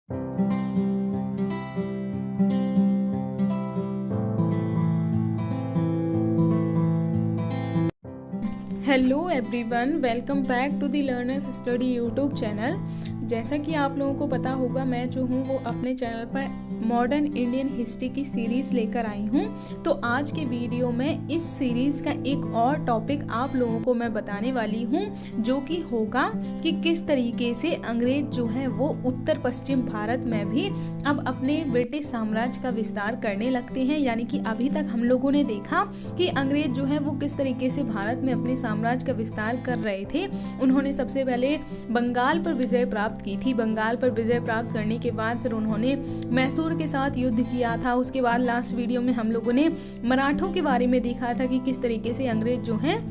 Hello everyone, welcome back to the Learners Study YouTube channel. जैसा कि आप लोगों को पता होगा, मैं जो हूँ वो अपने चैनल पर मॉडर्न इंडियन हिस्ट्री की सीरीज़ लेकर आई हूँ। तो आज के वीडियो में इस सीरीज़ का एक और टॉपिक आप लोगों को मैं बताने वाली हूँ, जो कि होगा कि किस तरीके से अंग्रेज जो हैं वो उत्तर पश्चिम भारत में भी अब अपने ब्रिटिश साम्राज्य का विस्तार करने लगते हैं। यानी कि अभी तक हम लोगों ने देखा कि अंग्रेज जो है वो किस तरीके से भारत में अपने साम्राज्य का विस्तार कर रहे थे। उन्होंने सबसे पहले बंगाल पर विजय प्राप्त की थी। बंगाल पर विजय प्राप्त करने के बाद फिर उन्होंने मैसूर के साथ युद्ध किया था। उसके बाद लास्ट वीडियो में हम लोगों ने मराठों के बारे में देखा था कि किस तरीके से अंग्रेज जो हैं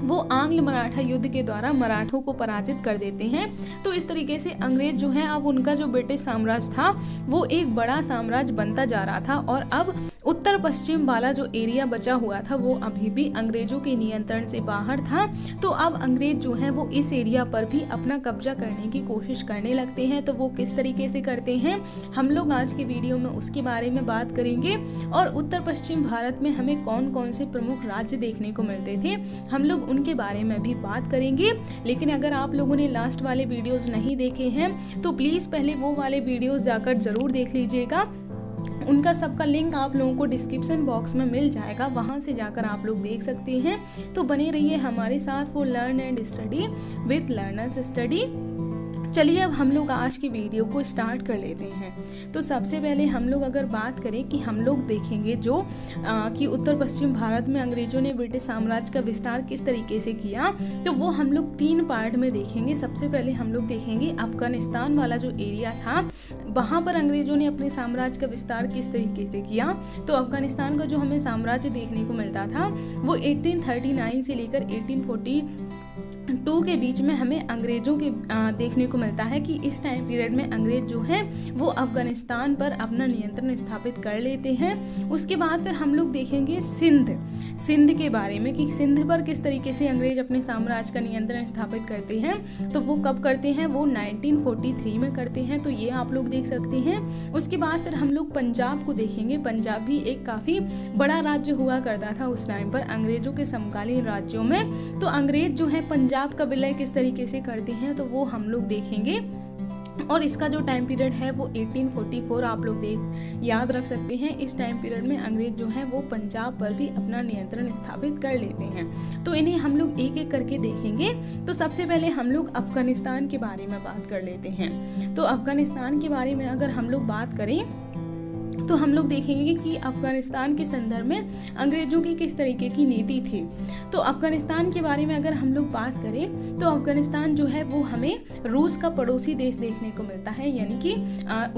वो आंग्ल मराठा युद्ध के द्वारा मराठों को पराजित कर देते हैं। तो इस तरीके से अंग्रेज जो हैं अब उनका जो ब्रिटिश साम्राज्य था वो एक बड़ा साम्राज्य बनता जा रहा था। और अब उत्तर पश्चिम वाला जो एरिया बचा हुआ था वो अभी भी अंग्रेजों के नियंत्रण से बाहर था। तो अब अंग्रेज जो हैं वो इस एरिया पर भी अपना कब्जा करने की कोशिश करने लगते हैं। तो वो किस तरीके से करते हैं, हम लोग आज के वीडियो में उसके बारे में बात करेंगे। और उत्तर पश्चिम भारत में हमें कौन कौन से प्रमुख राज्य देखने को मिलते थे, हम लोग उनके बारे में भी बात करेंगे। लेकिन अगर आप लोगों ने लास्ट वाले वीडियोस नहीं देखे हैं तो प्लीज़ पहले वो वाले वीडियोस जाकर ज़रूर देख लीजिएगा। उनका सबका लिंक आप लोगों को डिस्क्रिप्शन बॉक्स में मिल जाएगा, वहां से जाकर आप लोग देख सकते हैं। तो बने रहिए हमारे साथ for learn and study with learners study. चलिए अब हम लोग आज की वीडियो को स्टार्ट कर लेते हैं। तो सबसे पहले हम लोग अगर बात करें कि हम लोग देखेंगे जो कि उत्तर पश्चिम भारत में अंग्रेजों ने ब्रिटिश साम्राज्य का विस्तार किस तरीके से किया, तो वो हम लोग 3 पार्ट में देखेंगे। सबसे पहले हम लोग देखेंगे अफगानिस्तान वाला जो एरिया था, वहाँ पर अंग्रेजों ने अपने साम्राज्य का विस्तार किस तरीके से किया। तो अफगानिस्तान का जो हमें साम्राज्य देखने को मिलता था वो 1839 से लेकर 1842 के बीच में हमें अंग्रेजों के देखने को मिलता है कि इस टाइम पीरियड में अंग्रेज जो हैं वो अफगानिस्तान पर अपना नियंत्रण स्थापित कर लेते हैं। उसके बाद फिर हम लोग देखेंगे सिंध के बारे में कि सिंध पर किस तरीके से अंग्रेज अपने साम्राज्य का नियंत्रण स्थापित करते हैं। तो वो कब करते हैं, वो 1943 में करते हैं। तो ये आप लोग देख सकते हैं। उसके बाद फिर हम लोग पंजाब को देखेंगे। पंजाब भी एक काफ़ी बड़ा राज्य हुआ करता था उस टाइम पर अंग्रेजों के समकालीन राज्यों में। तो अंग्रेज जो है पंजाब का विलय किस तरीके से करते हैं तो वो हम लोग देखेंगे। और इसका जो टाइम पीरियड है वो 1844 आप लोग याद रख सकते हैं। इस टाइम पीरियड में अंग्रेज जो है वो पंजाब पर भी अपना नियंत्रण स्थापित कर लेते हैं। तो इन्हें हम लोग एक एक करके देखेंगे। तो सबसे पहले हम लोग अफगानिस्तान के बारे में बात कर लेते हैं। तो अफगानिस्तान के बारे में अगर हम लोग बात करें तो हम लोग देखेंगे कि अफगानिस्तान के संदर्भ में अंग्रेजों की किस तरीके की नीति थी। तो अफगानिस्तान के बारे में अगर हम लोग बात करें तो अफगानिस्तान जो है वो हमें रूस का पड़ोसी देश देखने को मिलता है। यानी कि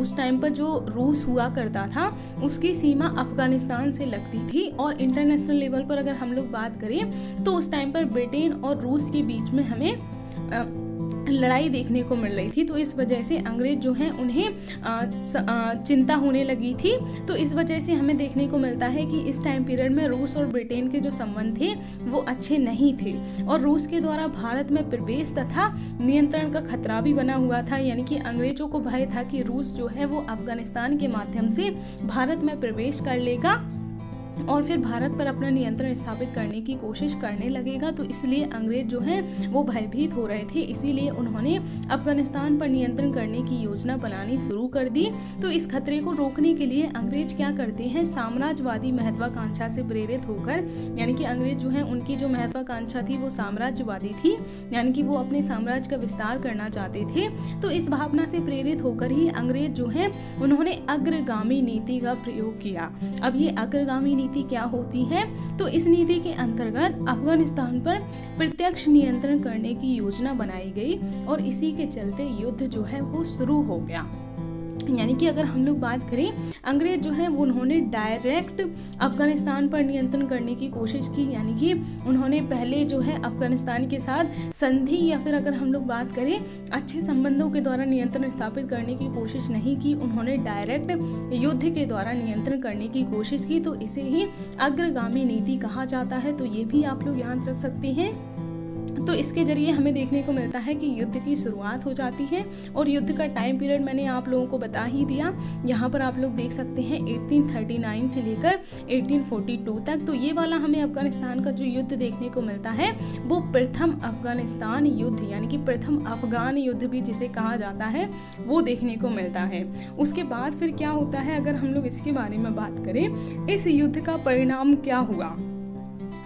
उस टाइम पर जो रूस हुआ करता था उसकी सीमा अफगानिस्तान से लगती थी। और इंटरनेशनल लेवल पर अगर हम लोग बात करें तो उस टाइम पर ब्रिटेन और रूस के बीच में हमें लड़ाई देखने को मिल रही थी। तो इस वजह से अंग्रेज जो हैं उन्हें चिंता होने लगी थी। तो इस वजह से हमें देखने को मिलता है कि इस टाइम पीरियड में रूस और ब्रिटेन के जो संबंध थे वो अच्छे नहीं थे। और रूस के द्वारा भारत में प्रवेश तथा नियंत्रण का खतरा भी बना हुआ था। यानी कि अंग्रेजों को भय था कि रूस जो है वो अफगानिस्तान के माध्यम से भारत में प्रवेश कर लेगा और फिर भारत पर अपना नियंत्रण स्थापित करने की कोशिश करने लगेगा। तो इसलिए अंग्रेज जो हैं वो भयभीत हो रहे थे। इसीलिए उन्होंने अफगानिस्तान पर नियंत्रण करने की योजना बनानी शुरू कर दी। तो इस खतरे को रोकने के लिए अंग्रेज क्या करते हैं, साम्राज्यवादी महत्वाकांक्षा से प्रेरित होकर, यानी कि अंग्रेज जो हैं उनकी जो महत्वाकांक्षा थी वो साम्राज्यवादी थी, यानी कि वो अपने साम्राज्य का विस्तार करना चाहते थे। तो इस भावना से प्रेरित होकर ही अंग्रेज जो हैं उन्होंने अग्रगामी नीति का प्रयोग किया। अब ये अग्रगामी नीति क्या होती है, तो इस नीति के अंतर्गत अफगानिस्तान पर प्रत्यक्ष नियंत्रण करने की योजना बनाई गई और इसी के चलते युद्ध जो है वो शुरू हो गया। यानी कि अगर हम लोग बात करें, अंग्रेज जो है उन्होंने डायरेक्ट अफगानिस्तान पर नियंत्रण करने की कोशिश की। यानी कि उन्होंने पहले जो है अफगानिस्तान के साथ संधि या फिर अगर हम लोग बात करें अच्छे संबंधों के द्वारा नियंत्रण स्थापित करने की कोशिश नहीं की। उन्होंने डायरेक्ट युद्ध के द्वारा नियंत्रण करने की कोशिश की। तो इसे ही अग्रगामी नीति कहा जाता है। तो ये भी आप लोग याद रख सकते हैं। तो इसके जरिए हमें देखने को मिलता है कि युद्ध की शुरुआत हो जाती है और युद्ध का टाइम पीरियड मैंने आप लोगों को बता ही दिया। यहाँ पर आप लोग देख सकते हैं 1839 से लेकर 1842 तक। तो ये वाला हमें अफगानिस्तान का जो युद्ध देखने को मिलता है वो प्रथम अफगानिस्तान युद्ध यानी कि प्रथम अफगान युद्ध भी जिसे कहा जाता है वो देखने को मिलता है। उसके बाद फिर क्या होता है, अगर हम लोग इसके बारे में बात करें, इस युद्ध का परिणाम क्या हुआ,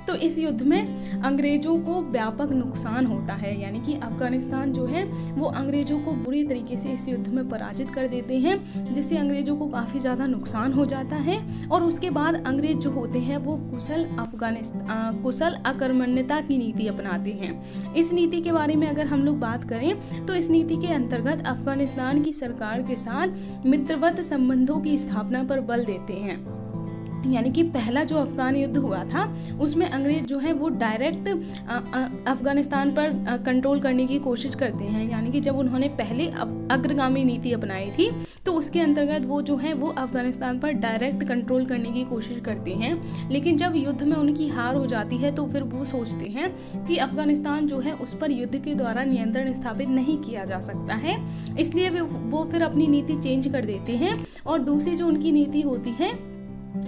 तो इस युद्ध में अंग्रेजों को व्यापक नुकसान होता है, यानी कि अफगानिस्तान जो है वो अंग्रेजों को बुरी तरीके से इस युद्ध में पराजित कर देते हैं, जिससे अंग्रेजों को काफ़ी ज़्यादा नुकसान हो जाता है। और उसके बाद अंग्रेज जो होते हैं वो कुशल आक्रमण्यता की नीति अपनाते हैं। इस नीति के बारे में अगर हम लोग बात करें तो इस नीति के अंतर्गत अफगानिस्तान की सरकार के साथ मित्रवत संबंधों की स्थापना पर बल देते हैं। यानी कि पहला जो अफगान युद्ध हुआ था उसमें अंग्रेज जो है वो डायरेक्ट अफगानिस्तान पर कंट्रोल करने की कोशिश करते हैं, यानी कि जब उन्होंने पहले अग्रगामी नीति अपनाई थी तो उसके अंतर्गत वो जो है वो अफगानिस्तान पर डायरेक्ट कंट्रोल करने की कोशिश करते हैं। लेकिन जब युद्ध में उनकी हार हो जाती है तो फिर वो सोचते हैं कि अफगानिस्तान जो है उस पर युद्ध के द्वारा नियंत्रण स्थापित नहीं किया जा सकता है, इसलिए वो फिर अपनी नीति चेंज कर देते हैं और दूसरी जो उनकी नीति होती है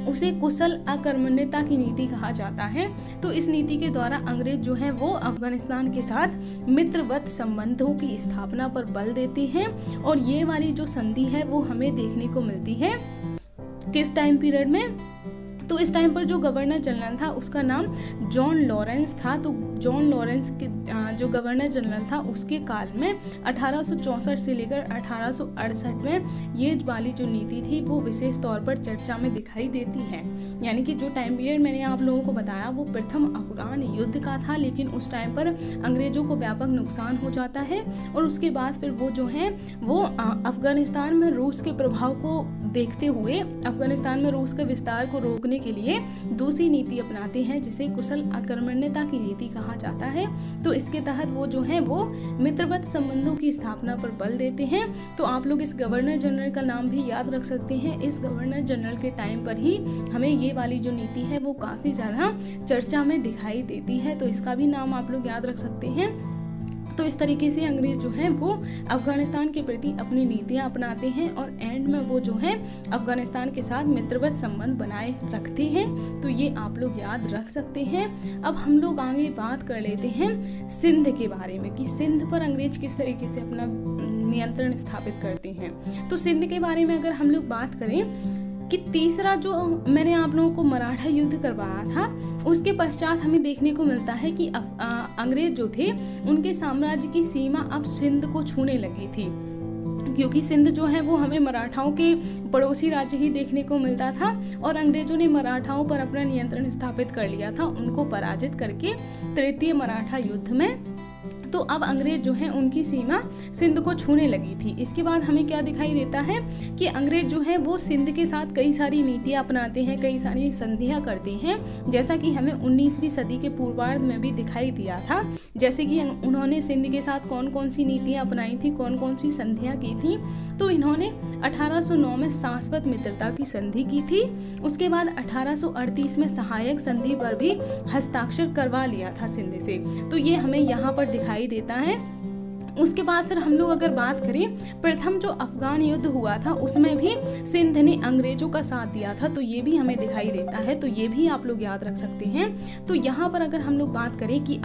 उसे कुशल आक्रमण्यता की नीति कहा जाता है। तो इस नीति के द्वारा अंग्रेज जो है वो अफगानिस्तान के साथ मित्रवत संबंधों की स्थापना पर बल देते हैं और ये वाली जो संधि है वो हमें देखने को मिलती है किस टाइम पीरियड में, तो इस टाइम पर जो गवर्नर जनरल था उसका नाम जॉन लॉरेंस था। तो जॉन लॉरेंस के जो गवर्नर जनरल था उसके काल में 1864 से लेकर 1868 में ये वाली जो नीति थी वो विशेष तौर पर चर्चा में दिखाई देती है। यानी कि जो टाइम पीरियड मैंने आप लोगों को बताया वो प्रथम अफगान युद्ध का था, लेकिन उस टाइम पर अंग्रेजों को व्यापक नुकसान हो जाता है और उसके बाद फिर वो जो है वो अफगानिस्तान में रूस के प्रभाव को देखते हुए अफगानिस्तान में रूस के विस्तार को रोकने के लिए दूसरी नीति अपनाते हैं जिसे कुशल आक्रमण्यता की नीति कहा जाता है। तो इसके तहत वो जो है वो मित्रवत संबंधों की स्थापना पर बल देते हैं। तो आप लोग इस गवर्नर जनरल का नाम भी याद रख सकते हैं। इस गवर्नर जनरल के टाइम पर ही हमें ये वाली जो नीति है वो काफ़ी ज़्यादा चर्चा में दिखाई देती है, तो इसका भी नाम आप लोग याद रख सकते हैं। तो इस तरीके से अंग्रेज जो हैं वो अफगानिस्तान के प्रति अपनी नीतियां अपनाते हैं और एंड में वो जो है अफगानिस्तान के साथ मित्रवत संबंध बनाए रखते हैं। तो ये आप लोग याद रख सकते हैं। अब हम लोग आगे बात कर लेते हैं सिंध के बारे में कि सिंध पर अंग्रेज किस तरीके से अपना नियंत्रण स्थापित करते हैं। तो सिंध के बारे में अगर हम लोग बात करें कि तीसरा जो मैंने आप लोगों को मराठा युद्ध करवाया था उसके पश्चात हमें देखने को मिलता है कि अंग्रेज जो थे उनके साम्राज्य की सीमा अब सिंध को छूने लगी थी, क्योंकि सिंध जो है वो हमें मराठाओं के पड़ोसी राज्य ही देखने को मिलता था और अंग्रेजों ने मराठाओं पर अपना नियंत्रण स्थापित कर लिया था उनको पराजित करके तृतीय मराठा युद्ध में। तो अब अंग्रेज जो हैं उनकी सीमा सिंध को छूने लगी थी। इसके बाद हमें क्या दिखाई देता है कि अंग्रेज जो है वो सिंध के साथ कई सारी नीतियां अपनाते हैं, कई सारी संधियां करते हैं, जैसा कि हमें 19वीं सदी के पूर्वार्ध में भी दिखाई दिया था। जैसे कि उन्होंने सिंध के साथ कौन कौन सी नीतियां अपनाई थी, कौन कौन सी संधियां की थी। तो इन्होंने 1809 में शाश्वत मित्रता की संधि की थी। उसके बाद 1838 में सहायक संधि पर भी हस्ताक्षर करवा लिया था सिंध से। तो ये हमें यहाँ पर दिखाई देता है। उसके बाद फिर हम लोग अगर बात करें प्रथम जो अफगान युद्ध हुआ था उसमें भी सिंध ने अंग्रेजों का साथ दिया था, तो ये भी हमें दिखाई देता है। तो ये भी आप लोग याद रख सकते हैं। तो यहाँ पर अगर हम लोग बात करें कि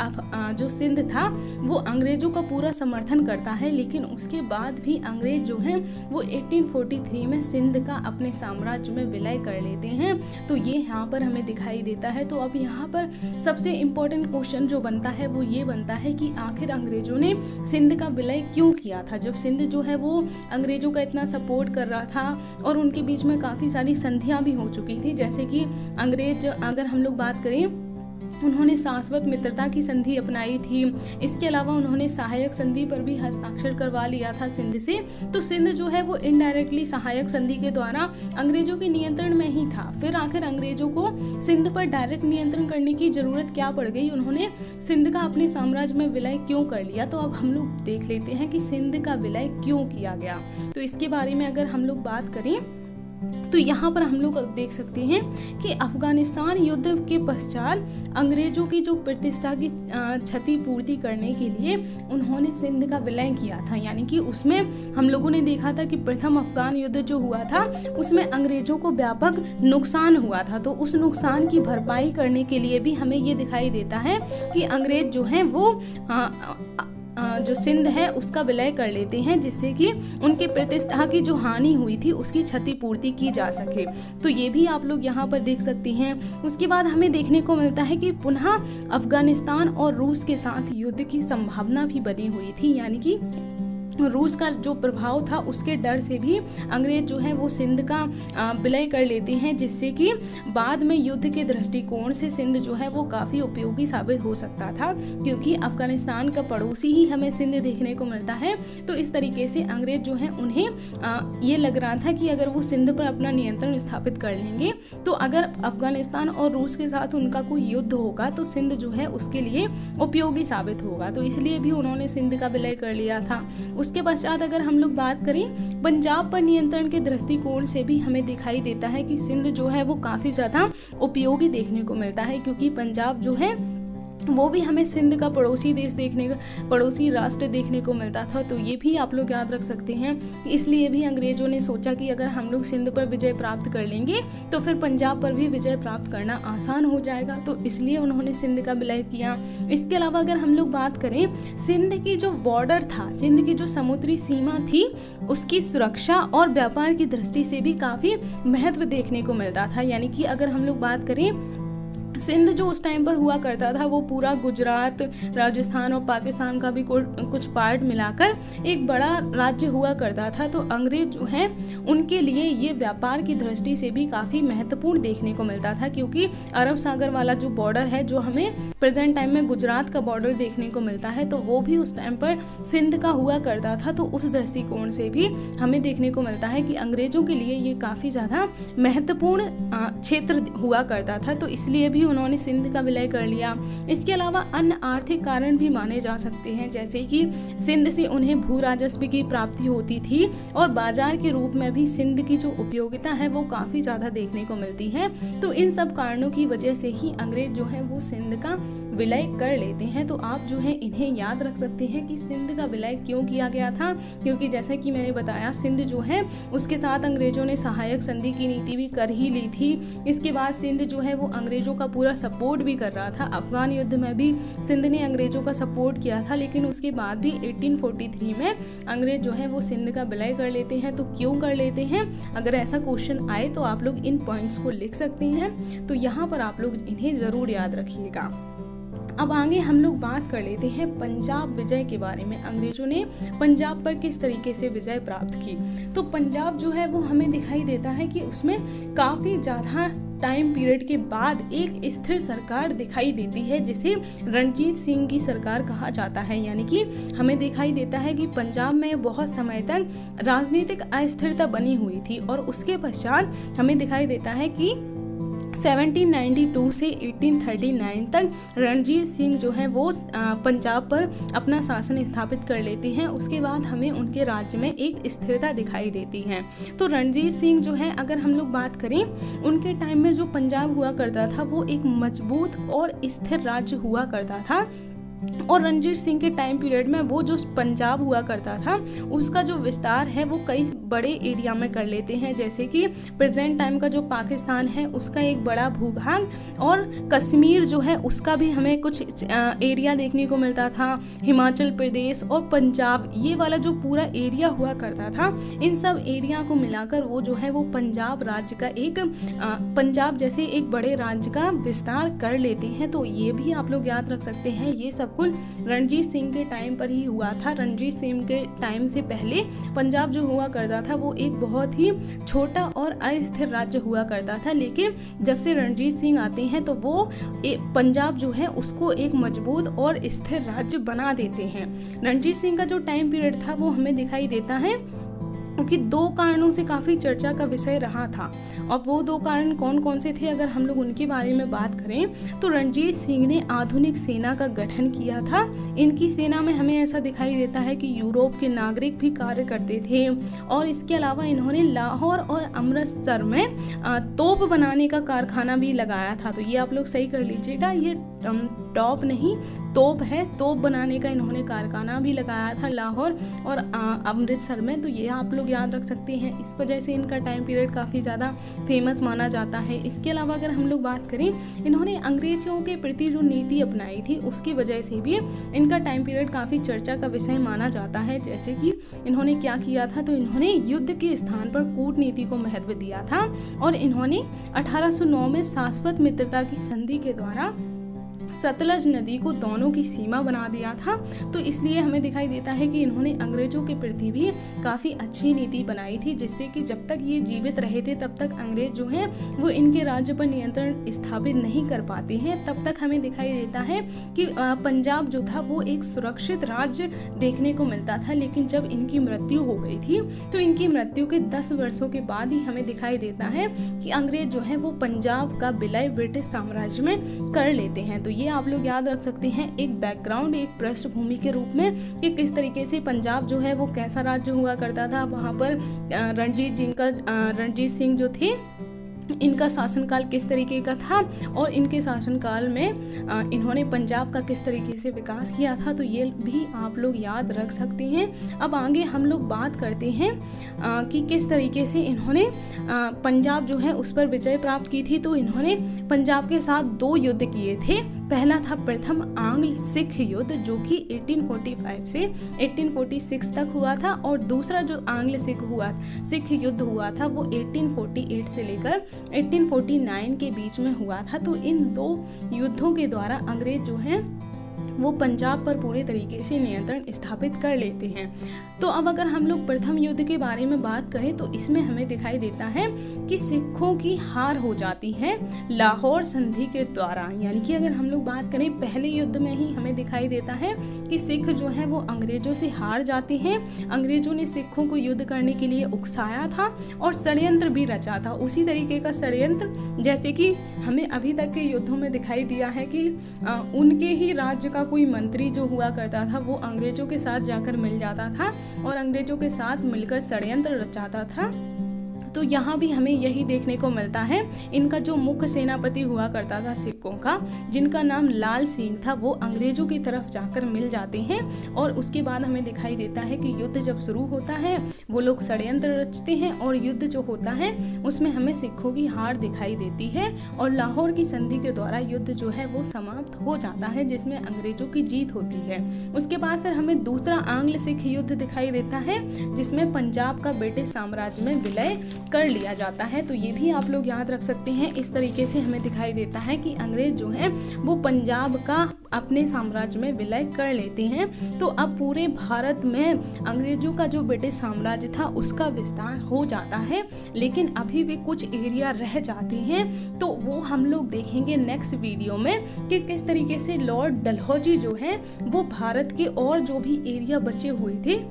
जो सिंध था वो अंग्रेजों का पूरा समर्थन करता है, लेकिन उसके बाद भी अंग्रेज जो हैं वो 1843 में सिंध का अपने साम्राज्य में विलय कर लेते हैं। तो ये यहाँ पर हमें दिखाई देता है। तो अब यहाँ पर सबसे इम्पोर्टेंट क्वेश्चन जो बनता है वो ये बनता है कि आखिर अंग्रेजों ने सिंध का विलय क्यों किया था, जब सिंध जो है वो अंग्रेजों का इतना सपोर्ट कर रहा था और उनके बीच में काफ़ी सारी संधियां भी हो चुकी थी। जैसे कि अंग्रेज अगर हम लोग बात करें उन्होंने शाश्वत मित्रता की संधि अपनाई थी, इसके अलावा उन्होंने सहायक संधि पर भी हस्ताक्षर करवा लिया था सिंध से। तो सिंध जो है वो इनडायरेक्टली सहायक संधि के द्वारा अंग्रेजों के नियंत्रण में ही था। फिर आखिर अंग्रेजों को सिंध पर डायरेक्ट नियंत्रण करने की जरूरत क्या पड़ गई, उन्होंने सिंध का अपने साम्राज्य में विलय क्यों कर लिया। तो अब हम लोग देख लेते हैं कि सिंध का विलय क्यों किया गया। तो इसके बारे में अगर हम लोग बात करें तो यहाँ पर हम लोग देख सकते हैं कि अफगानिस्तान युद्ध के पश्चात अंग्रेजों की जो प्रतिष्ठा की क्षतिपूर्ति करने के लिए उन्होंने सिंध का विलय किया था। यानी कि उसमें हम लोगों ने देखा था कि प्रथम अफगान युद्ध जो हुआ था उसमें अंग्रेजों को व्यापक नुकसान हुआ था। तो उस नुकसान की भरपाई करने के लिए भी हमें ये दिखाई देता है कि अंग्रेज जो हैं वो जो सिंध है उसका विलय कर लेते हैं, जिससे कि उनके प्रतिष्ठा की जो हानि हुई थी उसकी क्षतिपूर्ति की जा सके। तो ये भी आप लोग यहाँ पर देख सकते हैं। उसके बाद हमें देखने को मिलता है कि पुनः अफगानिस्तान और रूस के साथ युद्ध की संभावना भी बनी हुई थी। यानी कि रूस का जो प्रभाव था उसके डर से भी अंग्रेज जो है वो सिंध का विलय कर लेते हैं, जिससे कि बाद में युद्ध के दृष्टिकोण से सिंध जो है वो काफ़ी उपयोगी साबित हो सकता था, क्योंकि अफगानिस्तान का पड़ोसी ही हमें सिंध देखने को मिलता है। तो इस तरीके से अंग्रेज जो है उन्हें ये लग रहा था कि अगर वो सिंध पर अपना नियंत्रण स्थापित कर लेंगे तो अगर अफगानिस्तान और रूस के साथ उनका कोई युद्ध होगा तो सिंध जो है उसके लिए उपयोगी साबित होगा। तो इसलिए भी उन्होंने सिंध का विलय कर लिया था। उसके पश्चात अगर हम लोग बात करें पंजाब पर नियंत्रण के दृष्टिकोण से भी हमें दिखाई देता है कि सिंध जो है वो काफ़ी ज़्यादा उपयोगी देखने को मिलता है, क्योंकि पंजाब जो है वो भी हमें सिंध का पड़ोसी राष्ट्र देखने को मिलता था। तो ये भी आप लोग याद रख सकते हैं। इसलिए भी अंग्रेजों ने सोचा कि अगर हम लोग सिंध पर विजय प्राप्त कर लेंगे तो फिर पंजाब पर भी विजय प्राप्त करना आसान हो जाएगा। तो इसलिए उन्होंने सिंध का विलय किया। इसके अलावा अगर हम लोग बात करें सिंध की जो बॉर्डर था, सिंध की जो समुद्री सीमा थी, उसकी सुरक्षा और व्यापार की दृष्टि से भी काफ़ी महत्व देखने को मिलता था। यानी कि अगर हम लोग बात करें सिंध जो उस टाइम पर हुआ करता था वो पूरा गुजरात, राजस्थान और पाकिस्तान का भी कुछ पार्ट मिलाकर एक बड़ा राज्य हुआ करता था। तो अंग्रेज जो हैं उनके लिए ये व्यापार की दृष्टि से भी काफ़ी महत्वपूर्ण देखने को मिलता था, क्योंकि अरब सागर वाला जो बॉर्डर है, जो हमें प्रेजेंट टाइम में गुजरात का बॉर्डर देखने को मिलता है, तो वो भी उस टाइम पर सिंध का हुआ करता था। तो उस दृष्टिकोण से भी हमें देखने को मिलता है कि अंग्रेजों के लिए ये काफ़ी ज़्यादा महत्वपूर्ण क्षेत्र हुआ करता था। तो इसलिए भी उन्होंने सिंध का विलय कर लिया। इसके अलावा अन्य आर्थिक कारण भी माने जा सकते हैं, जैसे कि सिंध से उन्हें भू राजस्व की प्राप्ति होती थी और बाजार के रूप में भी सिंध की जो उपयोगिता है वो काफ़ी ज़्यादा देखने को मिलती है। तो इन सब कारणों की वजह से ही अंग्रेज जो है वो सिंध का विलय कर लेते हैं। तो आप जो है इन्हें याद रख सकते हैं कि सिंध का विलय क्यों किया गया था, क्योंकि जैसा कि मैंने बताया सिंध जो है उसके साथ अंग्रेजों ने सहायक संधि की नीति भी कर ही ली थी। इसके बाद सिंध जो है वो अंग्रेजों का पूरा सपोर्ट भी कर रहा था। अफगान युद्ध में भी सिंध ने अंग्रेजों का सपोर्ट किया था, लेकिन उसके बाद भी 1843 में अंग्रेज जो है वो सिंध का विलय कर लेते हैं। तो क्यों कर लेते हैं, अगर ऐसा क्वेश्चन आए तो आप लोग इन पॉइंट्स को लिख सकते हैं। तो यहाँ पर आप लोग इन्हें ज़रूर याद रखिएगा। अब आगे हम लोग बात कर लेते हैं पंजाब विजय के बारे में। अंग्रेजों ने पंजाब पर किस तरीके से विजय प्राप्त की। तो पंजाब जो है वो हमें दिखाई देता है कि उसमें काफ़ी ज़्यादा टाइम पीरियड के बाद एक स्थिर सरकार दिखाई देती है, जिसे रणजीत सिंह की सरकार कहा जाता है। यानी कि हमें दिखाई देता है कि पंजाब में बहुत समय तक राजनीतिक अस्थिरता बनी हुई थी और उसके पश्चात हमें दिखाई देता है कि 1792 से 1839 तक रणजीत सिंह जो है वो पंजाब पर अपना शासन स्थापित कर लेते हैं। उसके बाद हमें उनके राज्य में एक स्थिरता दिखाई देती है। तो रणजीत सिंह जो है अगर हम लोग बात करें उनके टाइम में जो पंजाब हुआ करता था वो एक मजबूत और स्थिर राज्य हुआ करता था। और रणजीत सिंह के टाइम पीरियड में वो जो पंजाब हुआ करता था उसका जो विस्तार है वो कई बड़े एरिया में कर लेते हैं, जैसे कि प्रेजेंट टाइम का जो पाकिस्तान है उसका एक बड़ा भूभाग और कश्मीर जो है उसका भी हमें कुछ एरिया देखने को मिलता था। हिमाचल प्रदेश और पंजाब, ये वाला जो पूरा एरिया हुआ करता था, इन सब एरिया को मिलाकर वो जो है वो पंजाब राज्य का एक पंजाब जैसे एक बड़े राज्य का विस्तार कर लेते हैं। तो ये भी आप लोग याद रख सकते हैं। ये सब कुल रणजीत सिंह के टाइम पर ही हुआ था। रणजीत सिंह के टाइम से पहले पंजाब जो हुआ करता था वो एक बहुत ही छोटा और अस्थिर राज्य हुआ करता था, लेकिन जब से रणजीत सिंह आते हैं तो वो पंजाब जो है उसको एक मजबूत और स्थिर राज्य बना देते हैं। रणजीत सिंह का जो टाइम पीरियड था वो हमें दिखाई देता है क्योंकि 2 कारणों से काफ़ी चर्चा का विषय रहा था। और वो 2 कारण कौन कौन से थे, अगर हम लोग उनके बारे में बात करें तो रणजीत सिंह ने आधुनिक सेना का गठन किया था। इनकी सेना में हमें ऐसा दिखाई देता है कि यूरोप के नागरिक भी कार्य करते थे। और इसके अलावा इन्होंने लाहौर और अमृतसर में तोप बनाने का कारखाना भी लगाया था। तो ये आप लोग सही कर लीजिएगा, ये टॉप नहीं तोप है, तोप बनाने का इन्होंने कारखाना भी लगाया था लाहौर और अमृतसर में। तो ये आप लोग याद रख सकते हैं, इस वजह से इनका टाइम पीरियड काफ़ी ज़्यादा फेमस माना जाता है। इसके अलावा अगर हम लोग बात करें, इन्होंने अंग्रेजों के प्रति जो नीति अपनाई थी उसकी वजह से भी इनका टाइम पीरियड काफ़ी चर्चा का विषय माना जाता है। जैसे कि इन्होंने क्या किया था, तो इन्होंने युद्ध के स्थान पर कूटनीति को महत्व दिया था और इन्होंने 1809 में शाश्वत मित्रता की संधि के द्वारा सतलज नदी को दोनों की सीमा बना दिया था। तो इसलिए हमें दिखाई देता है कि इन्होंने अंग्रेजों के प्रति भी काफ़ी अच्छी नीति बनाई थी, जिससे कि जब तक ये जीवित रहे थे तब तक अंग्रेज जो हैं वो इनके राज्य पर नियंत्रण स्थापित नहीं कर पाते हैं। तब तक हमें दिखाई देता है कि पंजाब जो था वो एक सुरक्षित राज्य देखने को मिलता था। लेकिन जब इनकी मृत्यु हो गई थी तो इनकी मृत्यु के 10 वर्षों के बाद ही हमें दिखाई देता है कि अंग्रेज जो है वो पंजाब का विलय ब्रिटिश साम्राज्य में कर लेते हैं। तो ये आप लोग याद रख सकते हैं एक बैकग्राउंड, एक पृष्ठभूमि के रूप में कि किस तरीके से पंजाब जो है वो कैसा राज्य हुआ करता था। वहाँ पर रणजीत सिंह जो थे इनका शासनकाल किस तरीके का था और इनके शासनकाल में इन्होंने पंजाब का किस तरीके से विकास किया था। तो ये भी आप लोग याद रख सकते हैं। अब आगे हम लोग बात करते हैं कि किस तरीके से इन्होंने पंजाब जो है उस पर विजय प्राप्त की थी। तो इन्होंने पंजाब के साथ 2 युद्ध किए थे। पहला था प्रथम आंग्ल सिख युद्ध जो कि 1845 से 1846 तक हुआ था और दूसरा जो आंग्ल सिख युद्ध हुआ था वो 1848 से लेकर 1849 के बीच में हुआ था। तो इन 2 युद्धों के द्वारा अंग्रेज जो हैं वो पंजाब पर पूरे तरीके से नियंत्रण स्थापित कर लेते हैं। तो अब अगर हम लोग प्रथम युद्ध के बारे में बात करें तो इसमें हमें दिखाई देता है कि सिखों की हार हो जाती है लाहौर संधि के द्वारा। यानी कि अगर हम लोग बात करें पहले युद्ध में ही हमें दिखाई देता है कि सिख जो है वो अंग्रेजों से हार जाते हैं। अंग्रेजों ने सिखों को युद्ध करने के लिए उकसाया था और षड्यंत्र भी रचा था। उसी तरीके का षड्यंत्र जैसे कि हमें अभी तक के युद्धों में दिखाई दिया है कि उनके ही राज्य का कोई मंत्री जो हुआ करता था वो अंग्रेजों के साथ जाकर मिल जाता था और अंग्रेजों के साथ मिलकर षड्यंत्र रचाता था। तो यहाँ भी हमें यही देखने को मिलता है। इनका जो मुख्य सेनापति हुआ करता था सिखों का, जिनका नाम लाल सिंह था, वो अंग्रेजों की तरफ जाकर मिल जाते हैं और उसके बाद हमें दिखाई देता है कि युद्ध जब शुरू होता है वो लोग षड्यंत्र रचते हैं और युद्ध जो होता है उसमें हमें सिखों की हार दिखाई देती है और लाहौर की संधि के द्वारा युद्ध जो है वो समाप्त हो जाता है जिसमें अंग्रेजों की जीत होती है। उसके बाद फिर हमें दूसरा आंग्ल सिख युद्ध दिखाई देता है जिसमें पंजाब का ब्रिटिश साम्राज्य में विलय कर लिया जाता है। तो ये भी आप लोग याद रख सकते हैं। इस तरीके से हमें दिखाई देता है कि अंग्रेज जो हैं वो पंजाब का अपने साम्राज्य में विलय कर लेते हैं। तो अब पूरे भारत में अंग्रेजों का जो ब्रिटिश साम्राज्य था उसका विस्तार हो जाता है, लेकिन अभी भी कुछ एरिया रह जाते हैं। तो वो हम लोग देखेंगे नेक्स्ट वीडियो में कि किस तरीके से लॉर्ड डलहौजी जो है वो भारत के और जो भी एरिया बचे हुए थे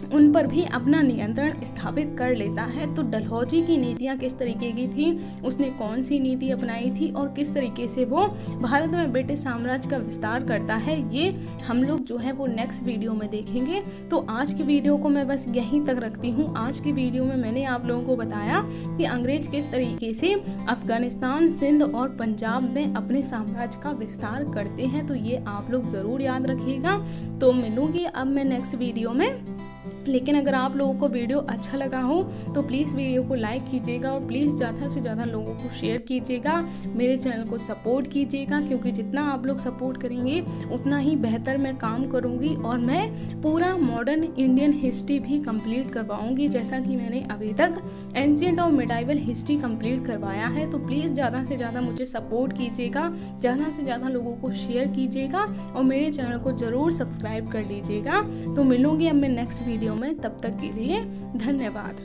उन पर भी अपना नियंत्रण स्थापित कर लेता है। तो डलहौजी की नीतियाँ किस तरीके की थी, उसने कौन सी नीति अपनाई थी और किस तरीके से वो भारत में ब्रिटिश साम्राज्य का विस्तार करता है, ये हम लोग जो है वो नेक्स्ट वीडियो में देखेंगे। तो आज की वीडियो को मैं बस यहीं तक रखती हूँ। आज की वीडियो में मैंने आप लोगों को बताया कि अंग्रेज किस तरीके से अफगानिस्तान, सिंध और पंजाब में अपने साम्राज्य का विस्तार करते हैं। तो ये आप लोग ज़रूर याद रखिएगा। तो मिलूंगी अब मैं नेक्स्ट वीडियो में। लेकिन अगर आप लोगों को वीडियो अच्छा लगा हो तो प्लीज़ वीडियो को लाइक कीजिएगा और प्लीज़ ज़्यादा से ज़्यादा लोगों को शेयर कीजिएगा। मेरे चैनल को सपोर्ट कीजिएगा, क्योंकि जितना आप लोग सपोर्ट करेंगे उतना ही बेहतर मैं काम करूँगी और मैं पूरा मॉडर्न इंडियन हिस्ट्री भी कंप्लीट करवाऊँगी, जैसा कि मैंने अभी तक एंशिएंट और मिडाइवल हिस्ट्री कंप्लीट करवाया है। तो प्लीज़ ज़्यादा से ज़्यादा मुझे सपोर्ट कीजिएगा, ज़्यादा से ज़्यादा लोगों को शेयर कीजिएगा और मेरे चैनल को ज़रूर सब्सक्राइब कर लीजिएगा। तो मिलूँगी अब मैं नेक्स्ट वीडियो में। तब तक के लिए धन्यवाद।